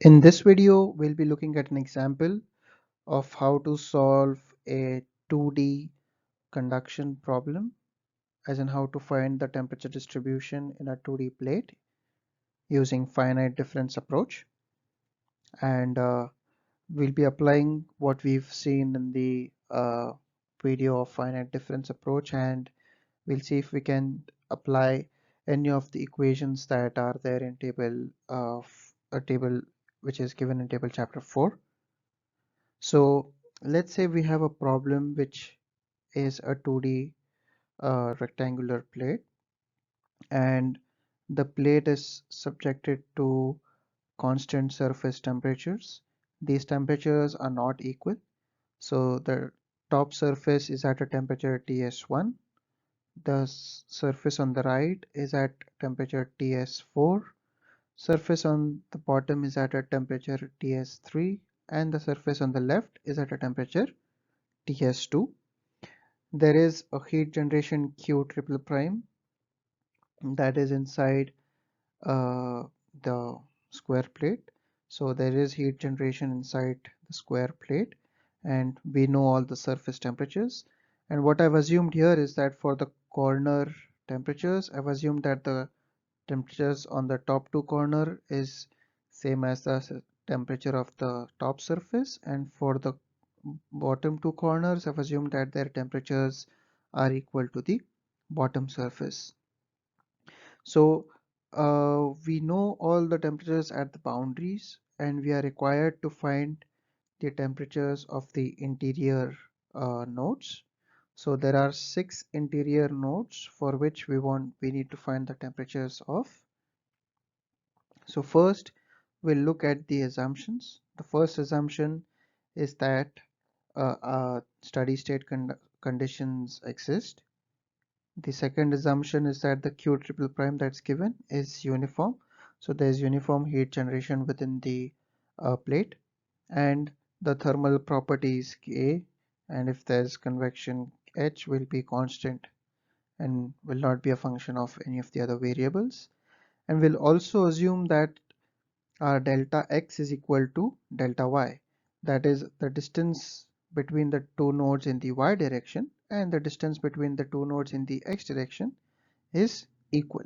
In this video, we'll be looking at an example of how to solve a 2D conduction problem, as in how to find the temperature distribution in a 2D plate using finite difference approach. And we'll be applying what we've seen in the video of finite difference approach, and we'll see if we can apply any of the equations that are there in table of a table which is given in table chapter 4. So let's say we have a problem which is a 2D rectangular plate, and the plate is subjected to constant surface temperatures. These temperatures are not equal. So the top surface is at a temperature Ts1, the surface on the right is at temperature Ts4, surface on the bottom is at a temperature Ts3, and the surface on the left is at a temperature Ts2. There is a heat generation Q triple prime that is inside uh, the square plate. So there is heat generation inside the square plate, and we know all the surface temperatures. And what I've assumed here is that for the corner temperatures, I've assumed that the temperatures on the top two corner is same as the temperature of the top surface, and for the bottom two corners I've assumed that their temperatures are equal to the bottom surface. So we know all the temperatures at the boundaries, and we are required to find the temperatures of the interior nodes. So there are 6 interior nodes for which we need to find the temperatures of. So first we'll look at the assumptions. The first assumption is that steady state conditions exist. The second assumption is that the Q triple prime that's given is uniform. So there's uniform heat generation within the plate, and the thermal properties K, and if there's convection H, will be constant and will not be a function of any of the other variables. And we'll also assume that our delta X is equal to delta Y. That is the distance between the two nodes in the Y direction, and the distance between the two nodes in the X direction is equal.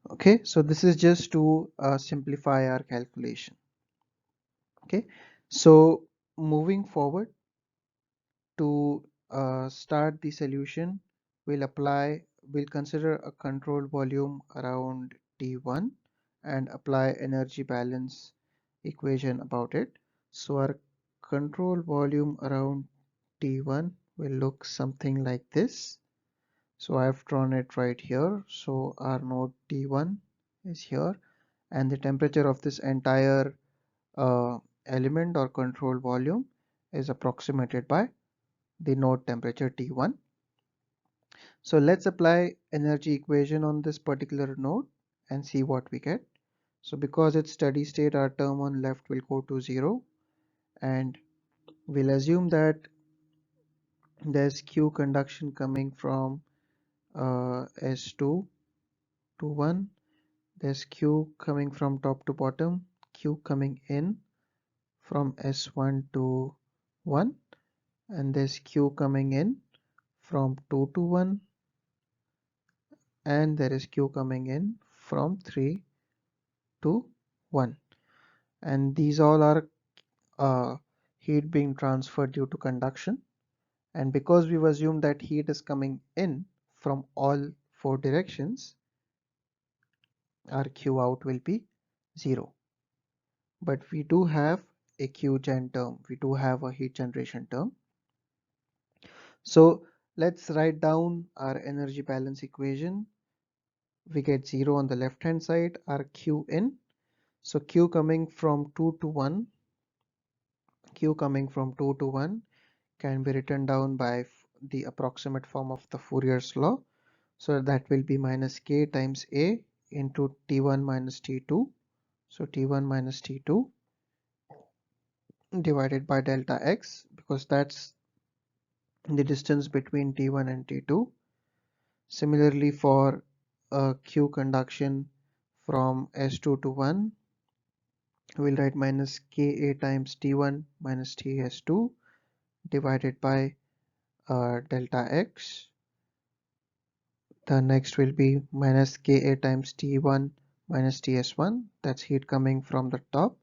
Okay, so this is just to simplify our calculation. Okay, so moving forward, to start the solution, we'll consider a control volume around T1 and apply energy balance equation about it. So our control volume around T1 will look something like this. So I've drawn it right here. So our node T1 is here, and the temperature of this entire element or control volume is approximated by the node temperature T1. So let's apply energy equation on this particular node and see what we get. So because it's steady state, our term on left will go to 0, and we'll assume that there's Q conduction coming from S2 to 1, there's Q coming from top to bottom, Q coming in from S1 to 1, and there's Q coming in from 2 to 1, and there is Q coming in from 3 to 1, and these all are heat being transferred due to conduction. And because we've assumed that heat is coming in from all 4 directions, our Q out will be 0. But we do have a Q gen term, we do have a heat generation term. So let's write down our energy balance equation. We get 0 on the left hand side, our Q in. So Q coming from 2 to 1, Q coming from 2 to 1 can be written down by the approximate form of the Fourier's law. So that will be minus K times A into T1 minus T2. So T1 minus T2 divided by delta X, because that's the distance between T1 and T2. Similarly, for Q conduction from S2 to 1, we'll write minus Ka times T1 minus Ts2 divided by delta X. The next will be minus Ka times T1 minus Ts1, that's heat coming from the top,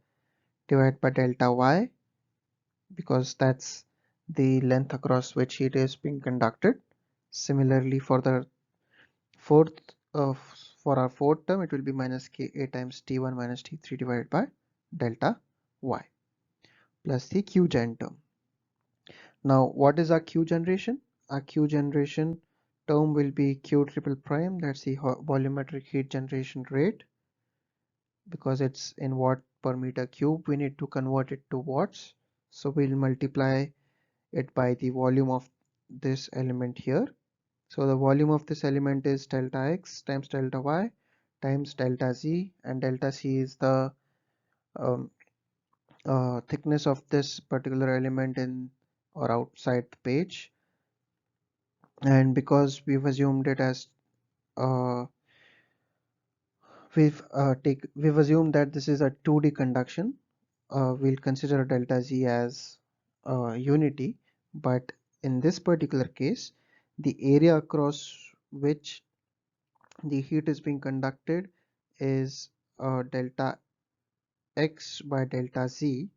divided by delta Y, because that's the length across which heat is being conducted. Similarly, for the fourth of for our fourth term, it will be minus Ka times T1 minus T3 divided by delta Y plus the Q gen term. Now, what is our Q generation? Our Q generation term will be Q triple prime, that's the volumetric heat generation rate. Because it's in watt per meter cube, we need to convert it to watts. So we'll multiply it by the volume of this element here. So the volume of this element is delta X times delta Y times delta Z, and delta C is the um, thickness of this particular element in or outside the page. And because we've assumed it as uh, we've assumed that this is a 2D conduction, we'll consider delta Z as unity, but in this particular case, the area across which the heat is being conducted is delta X by delta Z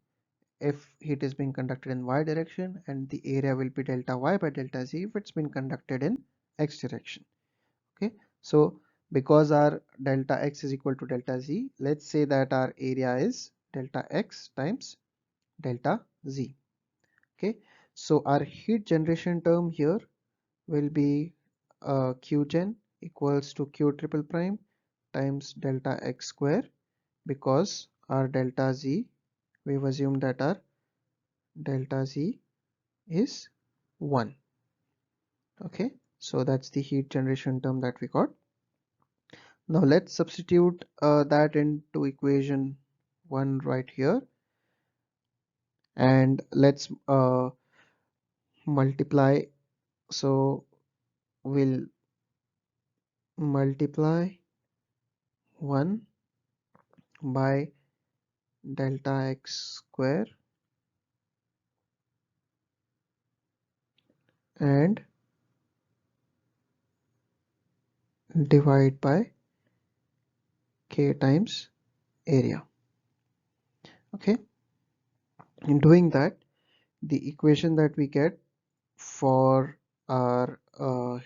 if heat is being conducted in Y direction, and the area will be delta Y by delta Z if it's been conducted in X direction. Okay, so because our delta X is equal to delta Z, let's say that our area is delta X times delta Z. Okay, so our heat generation term here will be Q gen equals to Q triple prime times delta X square, because our delta Z, we've assumed that our delta Z is 1. Okay, so that's the heat generation term that we got. Now let's substitute that into equation 1 right here, and let's multiply. So we'll multiply 1 by delta X square and divide by K times area. Okay, in doing that, the equation that we get for our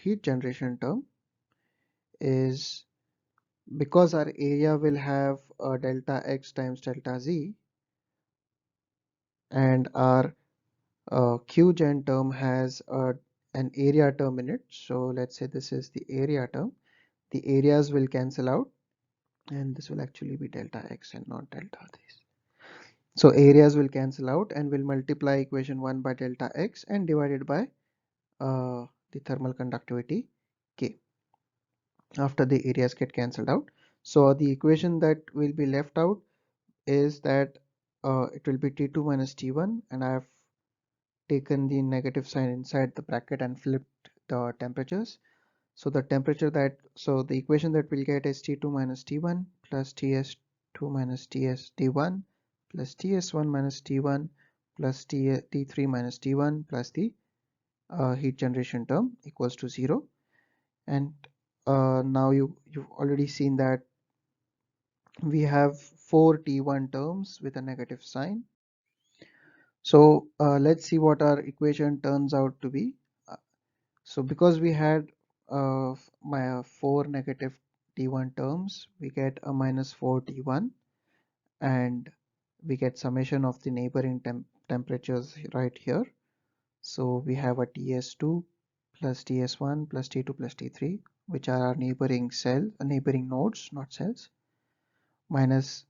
heat generation term is, because our area will have delta X times delta Z, and our Q gen term has an area term in it. So let's say this is the area term. The areas will cancel out, and this will actually be delta X and not delta this. So areas will cancel out, and we'll multiply equation 1 by delta X and divide it by the thermal conductivity K after the areas get cancelled out. So the equation that will be left out is that it will be T2 minus T1, and I have taken the negative sign inside the bracket and flipped the temperatures. So the the equation that we'll get is T2 minus T1 plus Ts2 minus Tsd1 plus Ts1 minus T1 plus T3 minus T1 plus the heat generation term equals to 0. And now you've already seen that we have 4 T1 terms with a negative sign. So let's see what our equation turns out to be. Uh, So because we had my 4 negative T1 terms, we get a minus 4 T1, and we get summation of the neighboring temperatures right here. So we have a Ts2 plus Ts1 plus T2 plus T3, which are our neighboring nodes, not cells, minus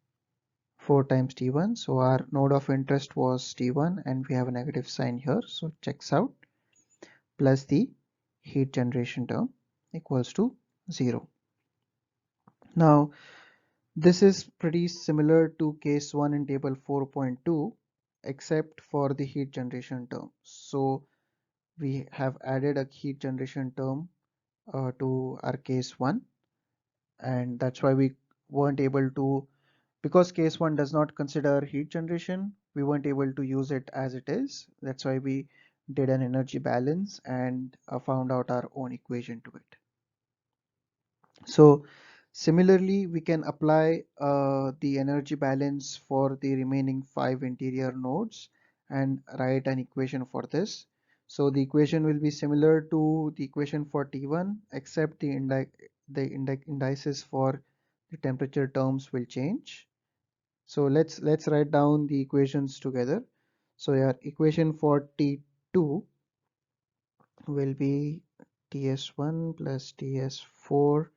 4 times T1. So our node of interest was T1, and we have a negative sign here, so it checks out, plus the heat generation term equals to 0. Now this is pretty similar to case 1 in table 4.2, except for the heat generation term. So we have added a heat generation term to our case 1, and that's why we weren't able to Because case 1 does not consider heat generation, we weren't able to use it as it is. That's why we did an energy balance and found out our own equation to it. So similarly, we can apply the energy balance for the remaining 5 interior nodes and write an equation for this. So the equation will be similar to the equation for T1, except the indices for the temperature terms will change. So let's write down the equations together. So your equation for T2 will be Ts1 plus Ts4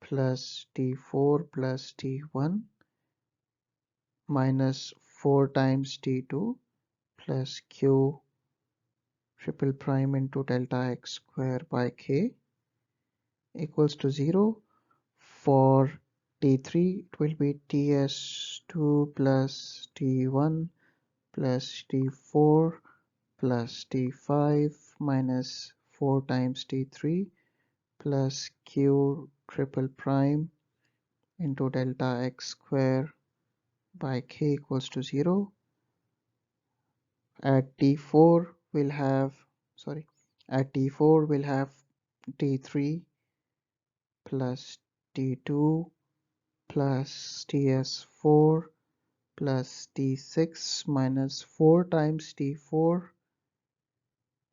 plus T4 plus T1 minus 4 times T2 plus Q triple prime into delta X square by K equals to 0. For T3 it will be Ts2 plus T1 plus T4 plus T5 minus 4 times T3 plus Q triple prime into delta X square by K equals to 0. At T4 we'll have, sorry, at T4 we'll have T3 plus T2 plus Ts4 plus T6 minus 4 times T4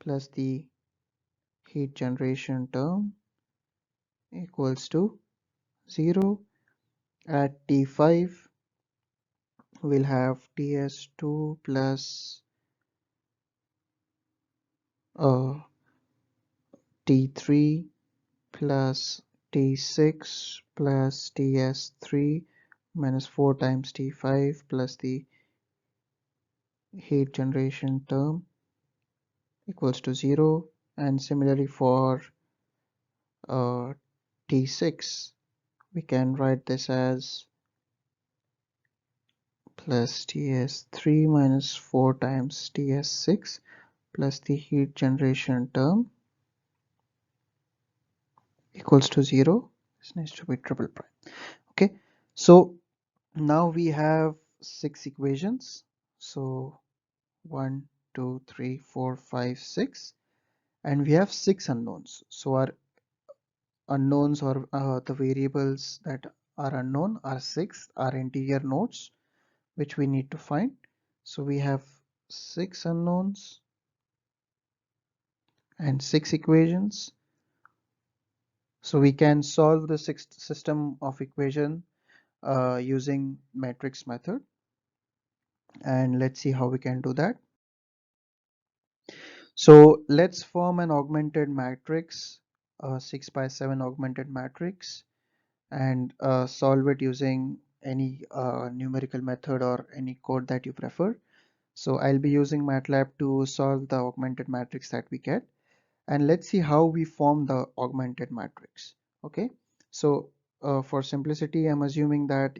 plus the heat generation term equals to 0. At T5 we'll have Ts2 plus T3 plus T6 plus Ts3 minus 4 times T5 plus the heat generation term equals to 0. And similarly for uh, T6 we can write this as plus Ts3 minus 4 times Ts6 plus the heat generation term equals to 0. This needs to be triple prime. Okay, so now we have 6 equations. So 1, 2, 3, 4, 5, 6, and we have 6 unknowns. So our unknowns, or the variables that are unknown, are 6, are interior nodes which we need to find. So we have 6 unknowns and 6 equations. So we can solve the sixth system of equation using matrix method, and let's see how we can do that. So let's form an augmented matrix, a 6 by 7 augmented matrix, and solve it using any numerical method or any code that you prefer. So I'll be using MATLAB to solve the augmented matrix that we get, and let's see how we form the augmented matrix. Okay, so for simplicity, I'm assuming that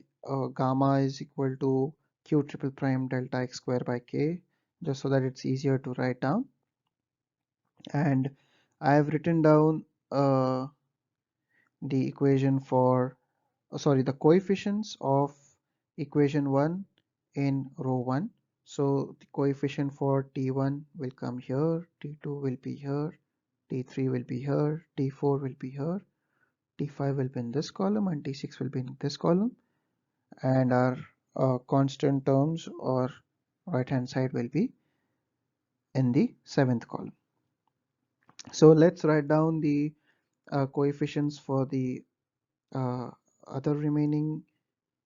gamma is equal to q triple prime delta x square by k, just so that it's easier to write down. And I have written down the equation for, sorry, the coefficients of equation 1 in row 1. So the coefficient for T1 will come here, T2 will be here, T3 will be here, T4 will be here, T5 will be in this column, and T6 will be in this column. And our constant terms, or right hand side, will be in the 7th column. So let's write down the coefficients for the other remaining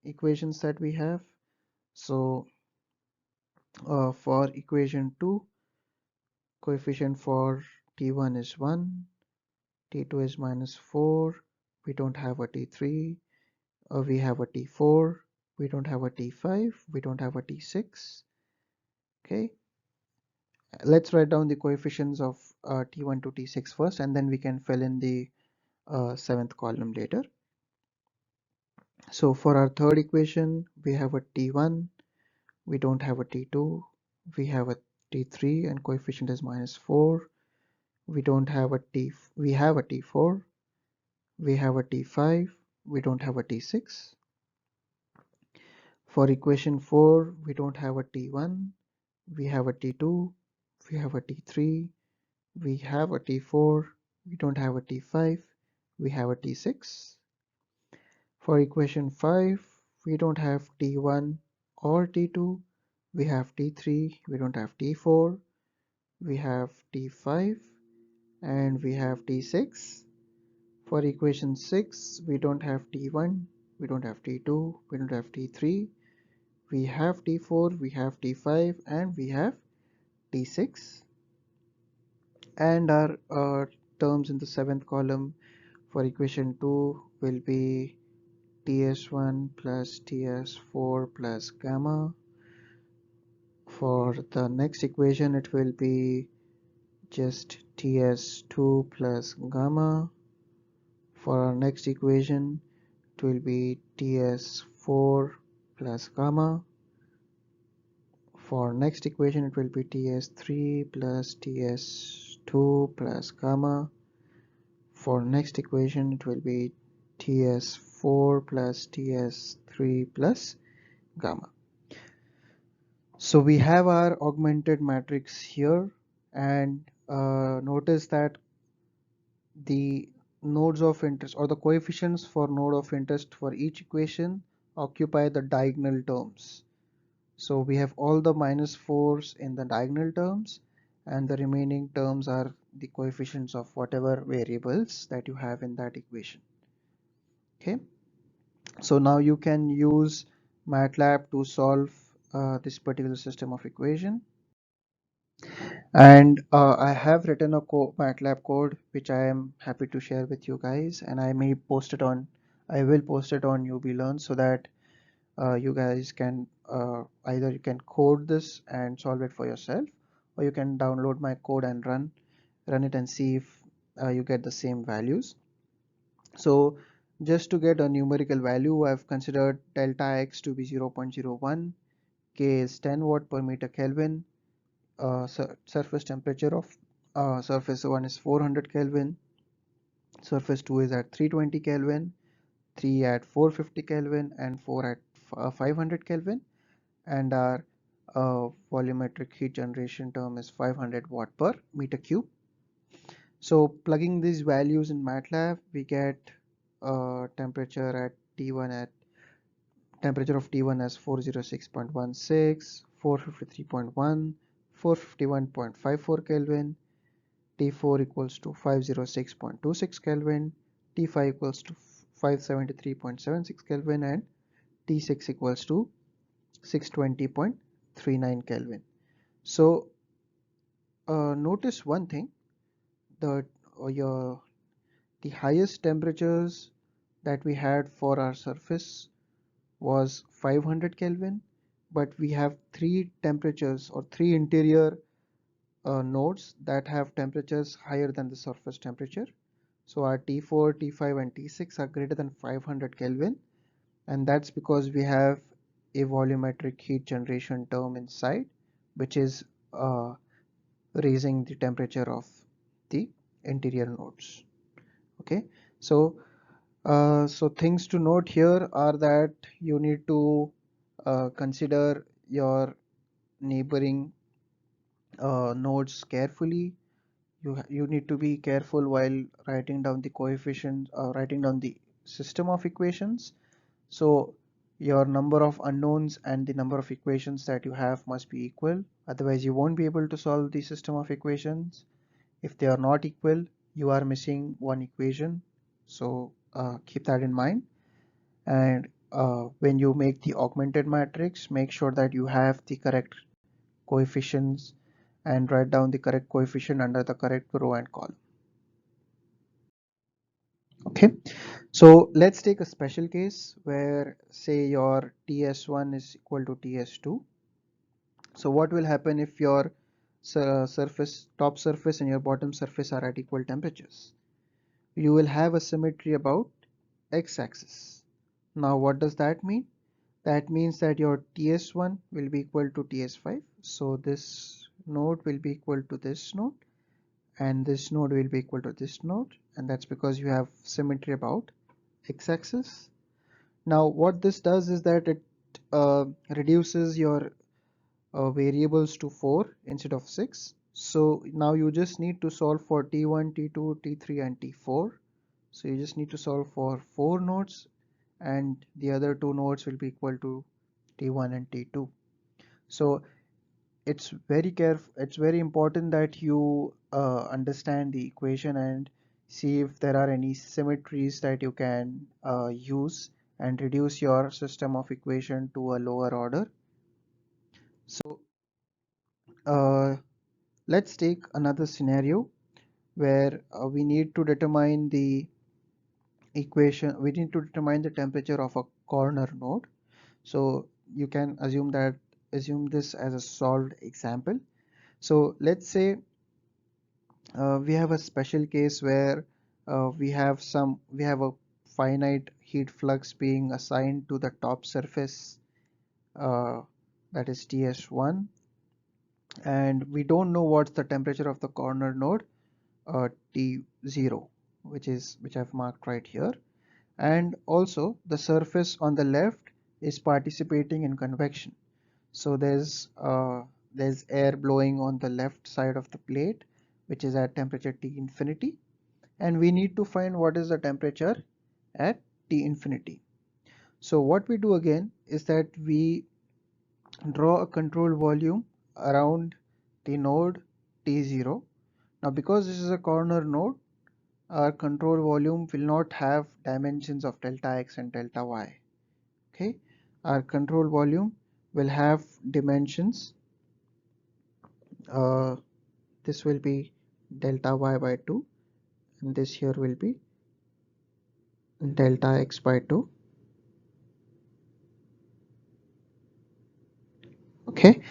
equations that we have. So for equation 2, coefficient for T1 is 1, T2 is minus 4, we don't have a T3, we have a T4, we don't have a T5, we don't have a T6. Okay, let's write down the coefficients of T1 to T6 first, and then we can fill in the 7th column later. So for our third equation, we have a T1, we don't have a T2, we have a T3 and coefficient is minus 4, we don't have a we have a T4, we have a T5, we don't have a T6. For equation 4, we don't have a T1, we have a T2, we have a T3, we have a T4, we don't have a T5, we have a T6. For equation 5, we don't have T1 or T2, we have T3, we don't have T4, we have T5, and we have T6. For equation 6, we don't have T1, we don't have T2, we don't have T3, we have T4, we have T5, and we have T6. And our terms in the seventh column for equation 2 will be Ts1 plus Ts4 plus gamma. For the next equation, it will be just Ts2 plus gamma. For our next equation, it will be Ts4 plus gamma. For next equation, it will be Ts3 plus Ts2 plus gamma. For next equation, it will be Ts4 plus Ts3 plus gamma. So we have our augmented matrix here, and notice that the nodes of interest or the coefficients for node of interest for each equation occupy the diagonal terms. So we have all the -4's in the diagonal terms, and the remaining terms are the coefficients of whatever variables that you have in that equation. Okay, so now you can use MATLAB to solve this particular system of equation. And I have written a MATLAB code which I am happy to share with you guys, and I will post it on UB Learn so that you guys can either you can code this and solve it for yourself, or you can download my code and run it and see if you get the same values. So just to get a numerical value, I've considered delta x to be 0.01, k is 10 watt per meter Kelvin, surface temperature of surface 1 is 400 Kelvin, surface 2 is at 320 Kelvin, 3 at 450 Kelvin, and 4 at 500 Kelvin, and our volumetric heat generation term is 500 watt per meter cube. So plugging these values in MATLAB, we get temperature at T1 at temperature of T1 as 406.16, 453.1, 451.54 Kelvin, T4 equals to 506.26 Kelvin, T5 equals to 573.76 Kelvin, and T6 equals to 620.39 Kelvin. So notice one thing, the the highest temperatures that we had for our surface was 500 Kelvin, but we have three temperatures or three interior nodes that have temperatures higher than the surface temperature. So our T4, T5, and T6 are greater than 500 Kelvin, and that's because we have a volumetric heat generation term inside, which is raising the temperature of the interior nodes. Okay, so so things to note here are that you need to consider your neighboring nodes carefully. You need to be careful while writing down the coefficients, writing down the system of equations. So your number of unknowns and the number of equations that you have must be equal. Otherwise, you won't be able to solve the system of equations. If they are not equal, you are missing one equation. So keep that in mind. And when you make the augmented matrix, make sure that you have the correct coefficients and write down the correct coefficient under the correct row and column. Okay, so let's take a special case where say your TS1 is equal to TS2. So what will happen if your top surface and your bottom surface are at equal temperatures? You will have a symmetry about x-axis. Now what does that mean? That means that your TS1 will be equal to TS5. So this node will be equal to this node, and this node will be equal to this node, and that's because you have symmetry about x-axis. Now what this does is that it reduces your variables to 4 instead of 6. So now you just need to solve for T1, T2, T3 and T4. So you just need to solve for 4 nodes, and the other 2 nodes will be equal to T1 and T2. So it's very important that you understand the equation and see if there are any symmetries that you can use and reduce your system of equation to a lower order. So uh, let's take another scenario where we need to determine the temperature of a corner node. So you can assume this as a solved example. So let's say we have a special case where we have a finite heat flux being assigned to the top surface, uh, that is TS1, and we don't know what's the temperature of the corner node, T0, which I've marked right here. And also the surface on the left is participating in convection. So there's air blowing on the left side of the plate, which is at temperature T infinity, and we need to find what is the temperature at T infinity. So what we do again is that we draw a control volume around the node T0. Now because this is a corner node, our control volume will not have dimensions of delta x and delta y. Okay, our control volume will have dimensions. Uh, this will be delta y by 2, and this here will be delta x by 2. Okay,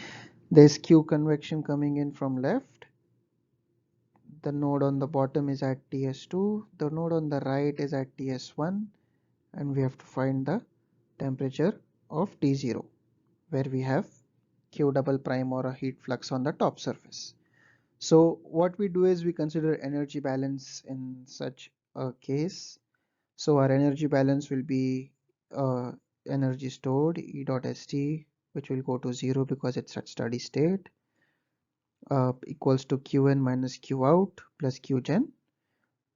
there's Q convection coming in from left. The node on the bottom is at TS2, the node on the right is at TS1, and we have to find the temperature of T0, where we have Q double prime or a heat flux on the top surface. So what we do is we consider energy balance in such a case. So our energy balance will be energy stored E dot St, which will go to 0 because it's at steady state, equals to Qn minus Q out plus Qgen.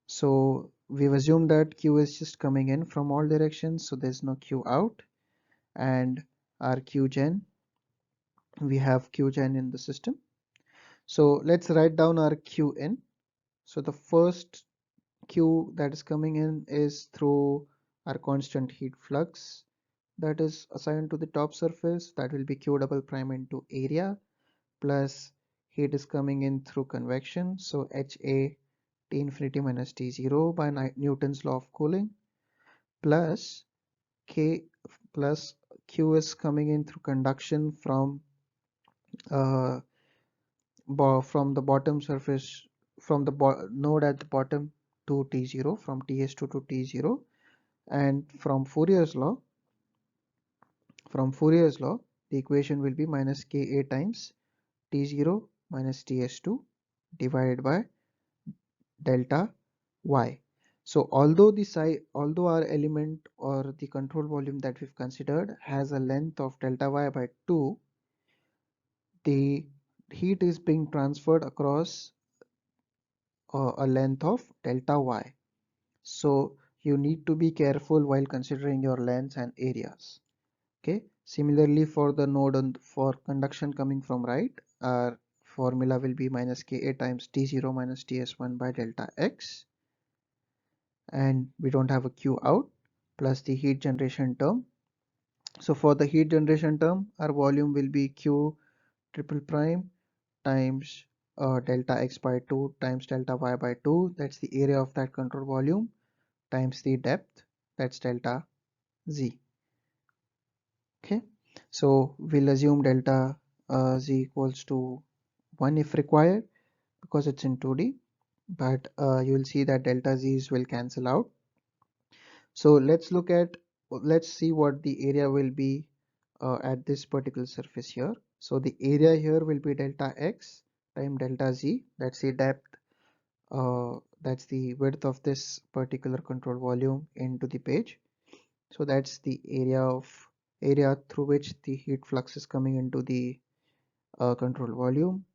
So we've assumed that Q is just coming in from all directions, so there's no Q out, and our Qgen, we have Qgen in the system. So let's write down our Qn. So the first Q that is coming in is through our constant heat flux that is assigned to the top surface, that will be Q double prime into area, plus heat is coming in through convection, so HA T infinity minus T0 by Newton's law of cooling, plus K plus Q is coming in through conduction uh, from the bottom surface, from the node at the bottom to T0, from TS2 to T0, and from Fourier's law, the equation will be minus Ka times T0 minus Ts2 divided by delta y. So although our element or the control volume that we've considered has a length of delta y by 2, the heat is being transferred across a length of delta y. So you need to be careful while considering your lengths and areas. Okay, similarly for the node for conduction coming from right, our formula will be minus Ka times T0 minus Ts1 by delta x, and we don't have a Q out, plus the heat generation term. So for the heat generation term, our volume will be Q triple prime times delta x by 2 times delta y by 2, that's the area of that control volume, times the depth, that's delta z. Okay, so we'll assume delta z equals to 1 if required because it's in 2D, but you will see that delta z's will cancel out. So let's see what the area will be at this particular surface here. So the area here will be delta x times delta z, that's the depth, that's the width of this particular control volume into the page. So that's the area of area through which the heat flux is coming into the control volume,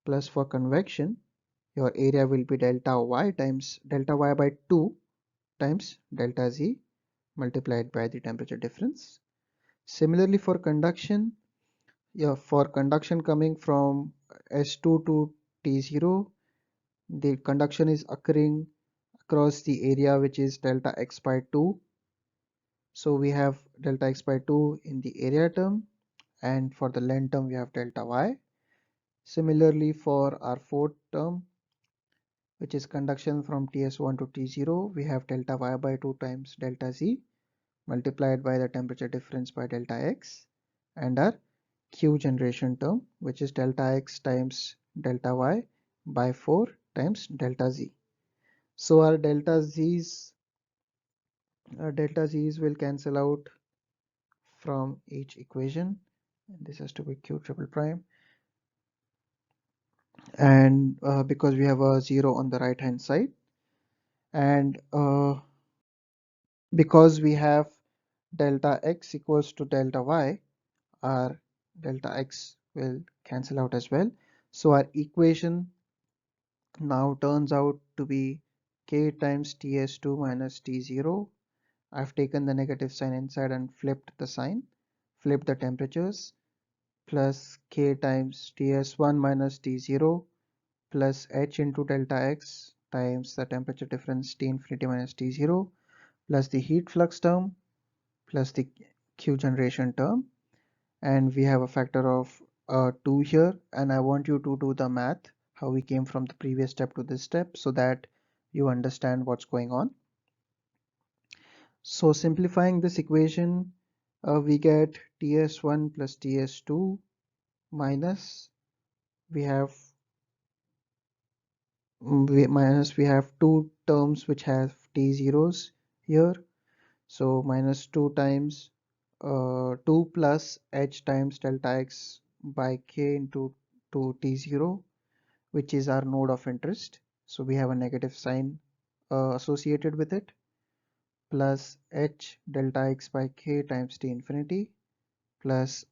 plus for convection your area will be delta y times delta y by 2 times delta z multiplied by the temperature difference. Similarly for conduction, for conduction coming from S2 to T0, the conduction is occurring across the area which is delta x by 2. So we have delta x by 2 in the area term, and for the length term we have delta y. Similarly for our fourth term, which is conduction from Ts1 to T0, we have delta y by 2 times delta z multiplied by the temperature difference by delta x, and our Q generation term, which is delta x times delta y by 4 times delta z. So our delta z's will cancel out from each equation, and this has to be Q triple prime, and because we have a 0 on the right hand side, and because we have delta x equals to delta y, our delta x will cancel out as well. So our equation now turns out to be k times Ts2 minus T0. I've taken the negative sign inside and flipped the sign, flipped the temperatures, plus k times Ts1 minus T0 plus h into delta x times the temperature difference T infinity minus T0 plus the heat flux term plus the Q generation term, and we have a factor of 2 here, and I want you to do the math how we came from the previous step to this step so that you understand what's going on. So simplifying this equation, we get Ts1 plus Ts2 minus we have we have two terms which have T zeros here, so minus 2 times 2 plus h times delta x by k into 2 T0, which is our node of interest. So we have a negative sign associated with it, plus h delta x by k times T infinity plus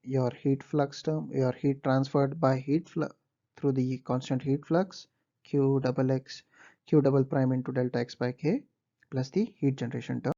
your heat flux term, your heat transferred by heat flux through the constant heat flux q double prime into delta x by k plus the heat generation term.